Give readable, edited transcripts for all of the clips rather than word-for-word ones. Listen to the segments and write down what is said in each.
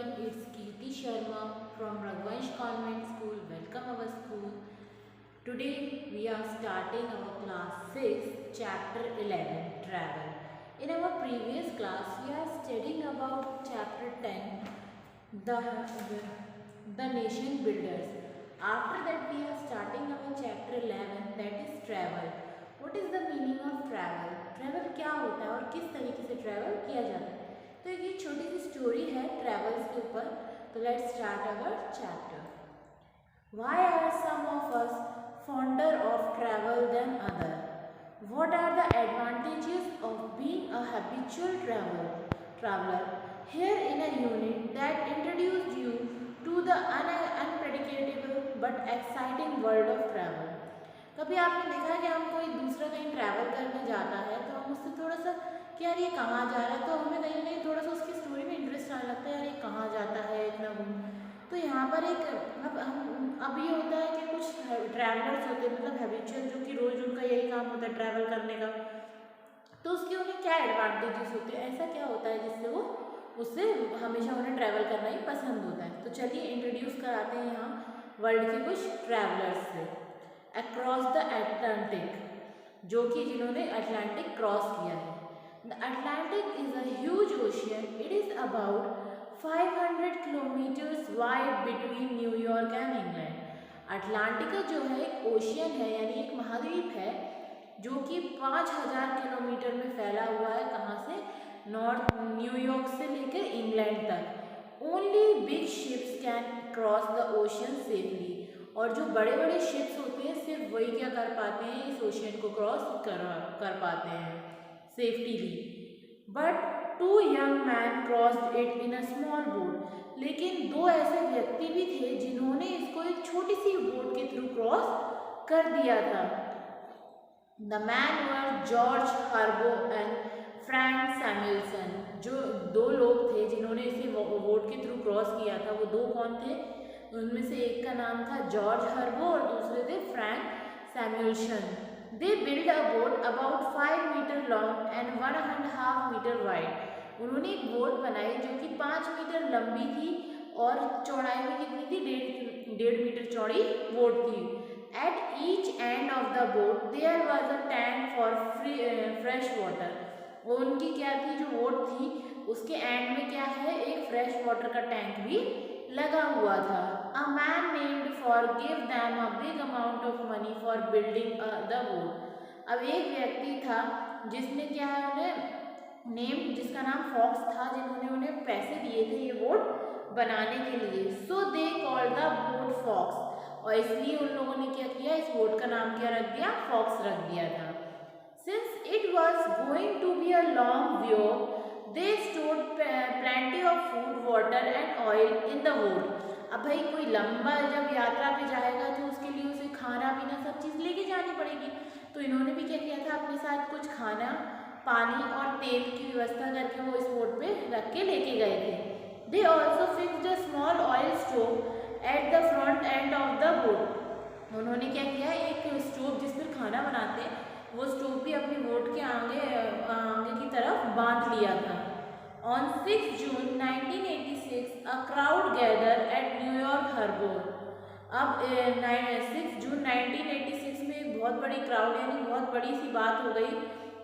everyone, it's Kirti Sharma from Raghuvansh Convent School. Welcome our school. Today we are starting our class 6, chapter 11, travel. In our previous class we are studying about chapter 10, the nation builders. After that we are starting our chapter 11, that is travel. What is the meaning of travel? Travel क्या होता है और किस तरीके से travel किया जाता है? तो एक ये छोटी सी स्टोरी है ट्रैवल्स के ऊपर. तो let's start our chapter. Why are some of us fonder of travel than other? What are the advantages of being a habitual traveler? Here in a unit that introduced you to the unpredictable but exciting world of travel. कभी आपने देखा है कि हम कोई दूसरा कहीं travel करने जाता है तो हम उससे थोड़ा सा कि यार ये कहाँ जा रहा है, तो हमें कहीं ना कहीं थोड़ा सा उसकी स्टोरी में इंटरेस्ट आने लगता है, यार ये कहाँ जाता है इतना घूम. तो यहाँ पर एक अब ये होता है कि कुछ ट्रैवलर्स होते हैं, मतलब हैबिचुअल, जो कि रोज़ उनका यही काम होता है ट्रैवल करने का. तो उसके उन्हें क्या एडवांटेजेस होते हैं, ऐसा क्या होता है जिससे वो उससे हमेशा उन्हें ट्रैवल करना ही पसंद होता है. तो चलिए इंट्रोड्यूस कराते हैं यहाँ वर्ल्ड के कुछ ट्रैवलर्स से. अक्रॉस द अटलांटिक, जो कि जिन्होंने अटलांटिक क्रॉस किया है. The Atlantic is a huge ocean. It is about 500 kilometres wide between New York and England. Atlantica जो है एक ओशियन है, यानी एक महाद्वीप है जो कि 5000 किलोमीटर में फैला हुआ है. कहाँ से? नॉर्थ न्यूयॉर्क से लेकर इंग्लैंड तक. Only big ships can cross the ocean safely. और जो बड़े बड़े शिप्स होते हैं सिर्फ वही क्या कर पाते हैं, इस ओशियन को क्रॉस कर पाते हैं safely. But 2 young men crossed it in a small boat. लेकिन 2 ऐसे व्यक्ति भी थे जिन्होंने इसको एक छोटी सी बोट के थ्रू क्रॉस कर दिया था. The man were George Harbo and Frank Samuelsen. जो 2 लोग थे जिन्होंने इसे बोट के थ्रू क्रॉस किया था, वो 2 कौन थे? उनमें से एक का नाम था जॉर्ज हर्बो और दूसरे थे Frank सैमुएल्सन. They built a boat about 5 meter long and 1.5 meter wide. उन्होंने एक बोट बनाई जो कि 5 मीटर लंबी थी और चौड़ाई में कितनी थी? 1.5 मीटर चौड़ी बोट थी. At each end of the boat there was a tank for fresh water. वो उनकी क्या थी, जो बोट थी उसके एंड में क्या है, एक फ्रेश वाटर का टैंक भी लगा हुआ था. A man named for gave them a big amount of money for building the boat. अब एक व्यक्ति था जिसने क्या है उन्हें नेम, जिसका नाम फॉक्स था, जिन्होंने उन्हें पैसे दिए थे ये बोट बनाने के लिए. So they called the boat Fox. और इसलिए उन लोगों ने क्या किया, इस बोट का नाम क्या रख दिया? फॉक्स रख दिया था. Since it was going to be a long walk, they stored plenty of food, water and oil in the boat. अब भाई कोई लंबा जब यात्रा पे जाएगा तो उसके लिए उसे खाना पीना सब चीज़ लेके जानी पड़ेगी. तो इन्होंने भी क्या किया था, अपने साथ कुछ खाना, पानी और तेल की व्यवस्था करके वो इस बोट पे रख के लेके गए थे. They also fixed a small oil stove at the front end of the boat. उन्होंने क्या किया, एक स्टोव जिस पर खाना बनाते हैं वो स्टोव भी अपनी बोट के आगे की तरफ बांध लिया था. On 6 June 1986, a crowd gathered at New York Harbor. अब 6 जून 1986 में एक बहुत बड़ी क्राउड, यानी बहुत बड़ी सी बात हो गई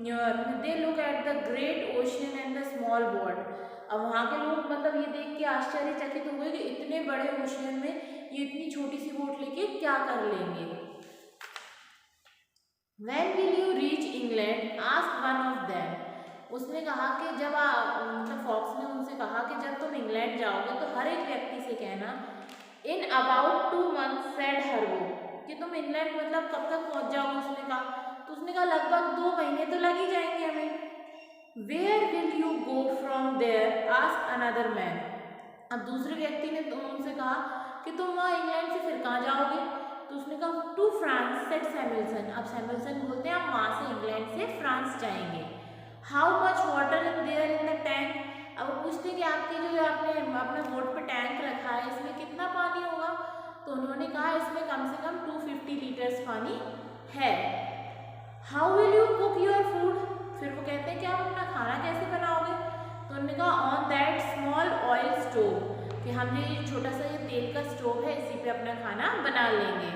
न्यूयॉर्क में. They look at the great ocean and the small boat. अब वहाँ के लोग मतलब ये देख के आश्चर्यचकित हो गए कि इतने बड़े ओशियन में ये इतनी छोटी सी बोट लेके क्या कर लेंगे. When will you reach England? Asked one of them. उसने कहा कि जब मतलब फॉक्स ने उनसे कहा कि जब तुम इंग्लैंड जाओगे तो हर एक व्यक्ति से कहना इन अबाउट 2 months said हर्बो, कि तुम इंग्लैंड मतलब कब तक पहुंच जाओगे. उसने कहा, तो उसने कहा लगभग 2 महीने तो लग ही जाएंगे हमें. Where will you go from there? Asked another man. अब दूसरे व्यक्ति ने तो उनसे कहा कि तुम वहाँ इंग्लैंड से फिर कहाँ जाओगे? तो उसने कहा टू फ्रांस सेड सैमुएल्सन. अब सैमुएल्सन बोलते हैं हम वहाँ से इंग्लैंड से फ्रांस जाएंगे. How much water in there in the tank? अब वो पूछते हैं कि आपके जो आपने अपने बोट पे टैंक रखा है इसमें कितना पानी होगा? तो उन्होंने कहा इसमें कम से कम 250 लीटर्स पानी है. How will you cook your food? फिर वो कहते हैं कि आप अपना खाना कैसे बनाओगे? तो उन्होंने कहा on that small oil stove. हम ये छोटा सा ये तेल का स्टोव है, इसी पे अपना खाना बना लेंगे।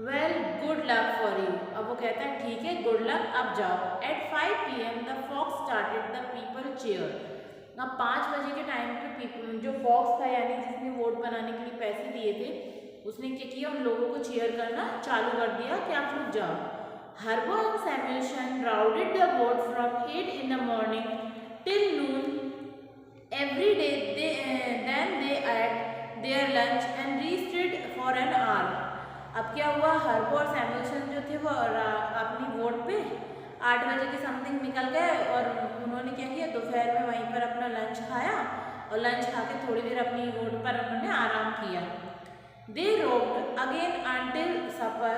Well good luck for you. अब वो कहता है ठीक है, गुड लक, अब जाओ। At 5 PM the folks started the people chair. अब 5 बजे के टाइम पे जो फॉक्स था यानी जिसने वोट बनाने के लिए पैसे दिए थे, उसने क्या किया, उन लोगों को चेयर करना चालू कर दिया कि आप रुक जाओ। Harbo and Samuelsen rowed the boat from 8 in the morning till noon every day. Then they ate their lunch and rested for an hour. अब क्या हुआ, हर्बो और सैमुएल्सन जो थे वो अपनी वोट पे 8 बजे के समथिंग निकल गए और उन्होंने क्या किया, दोपहर में वहीं पर अपना लंच खाया और लंच खा के थोड़ी देर अपनी वोट पर उन्होंने आराम किया। They roved again until supper.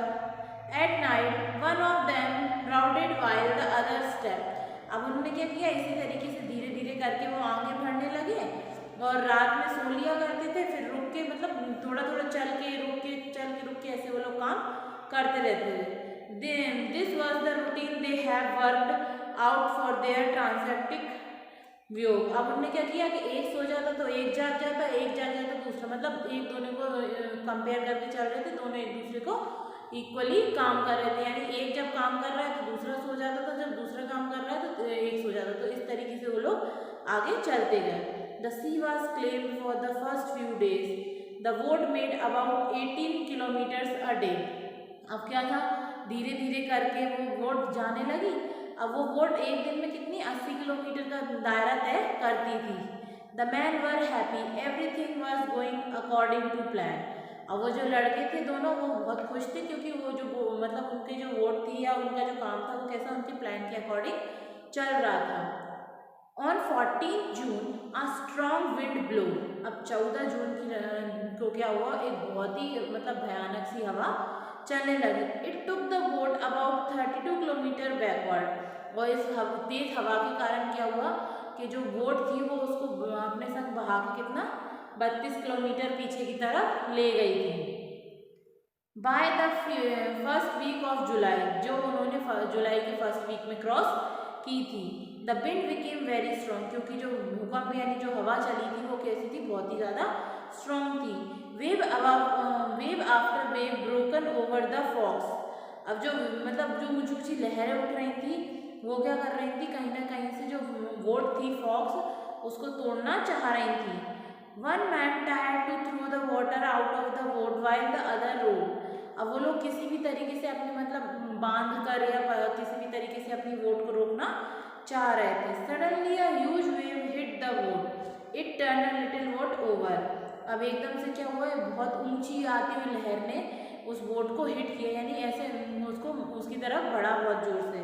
At night, one of them rowed while the other slept. अब उन्होंने क्या किया, इसी तरीके से धीरे धीरे करके वो आगे बढ़ने लगे और रात में सो लिया करते थे, फिर रुक के मतलब थोड़ा थोड़ा चल के रुक के ऐसे वो लोग काम करते रहते थे। This was the routine they have worked out for their transatlantic voyage. अब उन्होंने क्या किया कि एक सो जाता तो एक जाग जाता, एक जाग जाता दूसरा, मतलब एक दोनों को कंपेयर करके चल रहे थे, दोनों एक दूसरे को इक्वली काम कर रहे थे। यानी एक जब काम कर रहा है तो दूसरा सो जाता था, जब दूसरा काम कर रहा है तो एक सो जाता, तो इस तरीके से वो लोग आगे चलते गए। The sea was claimed for the first few days. The boat made about 18 kilometers a day। अब क्या था, धीरे धीरे करके वो वोट जाने लगी। अब वो वोट एक दिन में कितनी 80 किलोमीटर का दायरा तय करती थी। The man were happy, everything was going according to plan. अब वो जो लड़के थे दोनों वो बहुत खुश थे क्योंकि वो जो मतलब उनकी जो वोट थी या उनका जो काम था वो कैसा उनके प्लान के अकॉर्डिंग चल रहा था। On 14 June a strong wind blew। अब 14 जून को क्या हुआ, एक बहुत ही मतलब भयानक सी हवा चलने लगी। It took the boat about 32 kilometre backward. और इस तेज हवा के कारण क्या हुआ कि जो बोट थी वो उसको अपने संग बहा के कितना 32 किलोमीटर पीछे की तरफ ले गई थी। By the first week of July, जो उन्होंने जुलाई के फर्स्ट वीक में क्रॉस की थी। The wind became very strong, क्योंकि जो भूकंप यानी जो हवा चली थी वो कैसी थी, बहुत ही ज़्यादा स्ट्रॉन्ग थी। Wave after wave broken over the folks. अब जो मतलब जो ऊंची ऊंची लहरें उठ रही थी वो क्या कर रही थी, कहीं ना कहीं से जो वोट थी फॉक्स उसको तोड़ना चाह रही थी। One man tried to throw the water out of the boat while the other rowed. अब वो लोग किसी भी तरीके से अपने मतलब बांध कर या किसी भी तरीके से अपनी वोट को रोकना चाह रहे थे। Suddenly a huge wave hit the vote, it turn a little vote over. अब एकदम से क्या हुआ, बहुत ऊंची आती हुई लहर ने उस बोट को हिट किया, यानी ऐसे उसको उसकी तरफ बढ़ा बहुत जोर से,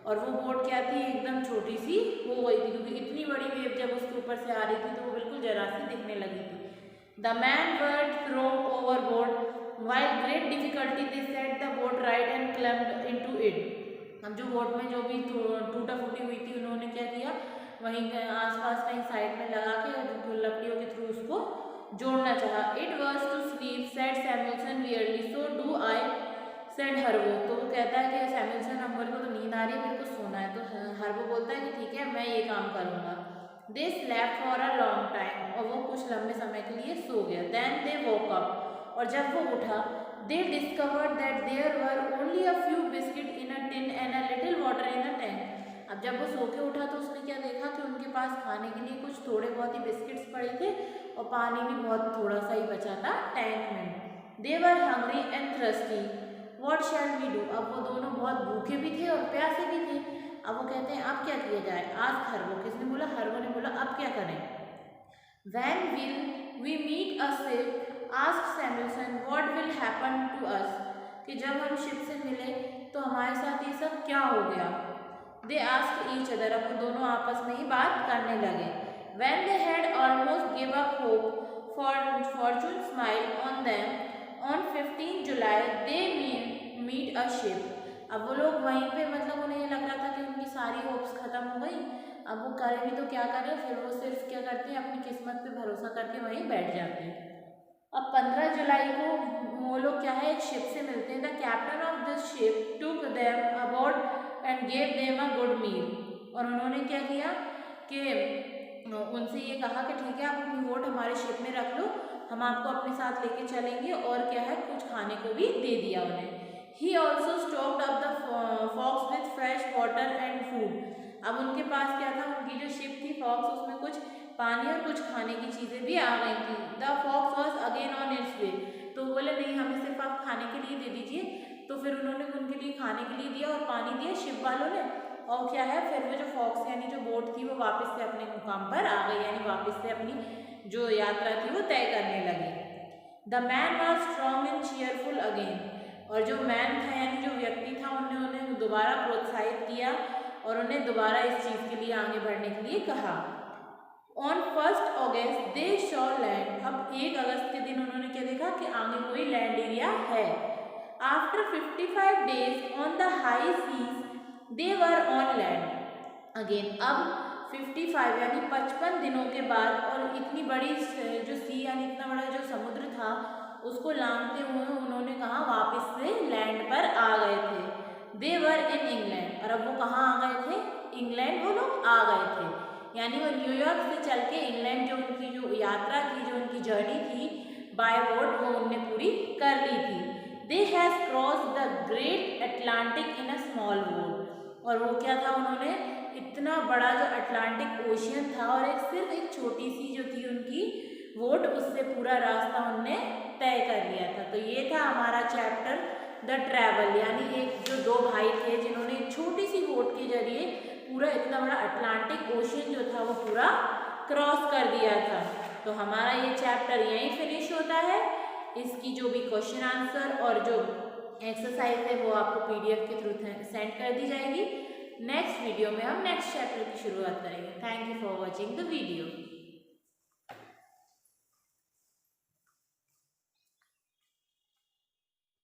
और वो बोट क्या थी, एकदम छोटी सी हो गई थी क्योंकि इतनी बड़ी वेव जब उसके ऊपर से आ रही थी तो वो बिल्कुल जरा सी दिखने लगी थी। The man were thrown over boat while great difficulty they set the boat right and climbed into it. अब जो बोट में जो भी टूटा फूटी हुई थी उन्होंने क्या किया, वहीं आसपास कहीं साइड में लगा के लकड़ियों के थ्रू उसको जोड़ना चाहा। It was to sleep said Samuelson wearily, so do I said Herbo. तो वो कहता है कि सैमुएल्सन, अब मेरे को तो नींद आ रही है, मेरे को सोना है। तो हर्बो बोलता है कि ठीक है मैं ये काम करूँगा। They slept for a long time, और वो कुछ लंबे समय के लिए सो गया। देन दे वोक अप, और जब वो उठा they discovered that there were only a few biscuit in a tin and a little water in a tank. अब जब वो सो के उठा तो उसने क्या देखा कि उनके पास खाने के लिए कुछ थोड़े बहुत ही बिस्किट्स पड़े थे और पानी भी बहुत थोड़ा सा ही बचा था टैंक में। They were hungry and thirsty, what shall we do. अब वो दोनों बहुत भूखे भी थे और प्यासे भी थे। अब वो कहते हैं अब क्या किया जाए। आज हर्बो, किसने बोला, हर्बो ने बोला अब क्या करें। When will we meet a ship? Asked Samuelson. What will happen to us? कि जब हम शिप से मिले तो हमारे साथ ये सब क्या हो गया। They asked each other. अब वो दोनों आपस में ही बात करने लगे। When they had almost gave up hope, for fortune smiled on them. On 15 July, they meet a ship. अब वो लोग वहीं पे मतलब उन्हें लग रहा था कि उनकी सारी होप्स खत्म हो गई, अब वो करें भी तो क्या करें, फिर वो सिर्फ क्या करते हैं, अपनी किस्मत पे भरोसा करके वहीं बैठ जाते हैं। अब 15 जुलाई को वो लोग क्या है, एक शिप से मिलते हैं। The captain of this ship took them aboard and gave them a good meal. और उन्होंने क्या किया कि उनसे ये कहा कि ठीक है आप अपनी बोट हमारे शिप में रख लो, हम आपको अपने साथ लेके चलेंगे, और क्या है कुछ खाने को भी दे दिया उन्हें। He also stocked up the folks with fresh water and food. अब उनके पास क्या था, उनकी जो शिप थी फॉक्स, उसमें कुछ पानी और कुछ खाने की चीज़ें भी आ गई थी। The fox was again on its way. तो बोले नहीं हमें सिर्फ आप खाने के लिए दे दीजिए। तो फिर उन्होंने उनके लिए खाने के लिए दिया और पानी दिया शिप वालों ने, और क्या है फिर वो जो फॉक्स यानी जो बोट थी वो वापस से अपने मुकाम पर आ गई, यानी वापस से अपनी जो यात्रा थी वो तय करने लगी। The man was strong and cheerful again. और जो मैन था यानी जो व्यक्ति था, उन्हें दोबारा प्रोत्साहित किया और उन्हें दोबारा इस चीज़ के लिए आगे बढ़ने के लिए कहा। On 1 August they Shaw land. अब 1 अगस्त के दिन उन्होंने क्या देखा कि आगे कोई लैंड एरिया है। After 55 days on the high seas they were on land again. अब 55 यानी 55 दिनों के बाद और इतनी बड़ी जो सी यानी इतना बड़ा जो समुद्र था उसको लांघते हुए उन्होंने कहा वापस से लैंड पर आ गए थे। दे वर इन इंग्लैंड। और अब वो कहाँ आ गए थे, इंग्लैंड वो लोग आ गए थे, यानी वो न्यूयॉर्क से चल के इंग्लैंड जो उनकी जो यात्रा थी, जो उनकी जर्नी थी बाय बोट, वो उनने पूरी कर ली थी। They has cross the great Atlantic in a small boat. और वो क्या था, उन्होंने इतना बड़ा जो अटलांटिक ओशियन था और सिर्फ एक छोटी सी जो थी उनकी बोट, उससे पूरा रास्ता उनने तय कर लिया था। तो ये था हमारा चैप्टर द ट्रैवल, यानी एक जो 2 भाई थे जिन्होंने एक छोटी सी बोट के जरिए पूरा इतना बड़ा अटलांटिक ओशियन जो था वो पूरा क्रॉस कर दिया था। तो हमारा ये चैप्टर यहीं फिनिश होता है। इसकी जो भी क्वेश्चन आंसर और जो एक्सरसाइज है वो आपको PDF के थ्रू सेंड कर दी जाएगी। नेक्स्ट वीडियो में हम नेक्स्ट चैप्टर की शुरुआत करेंगे। Thank you for watching the video.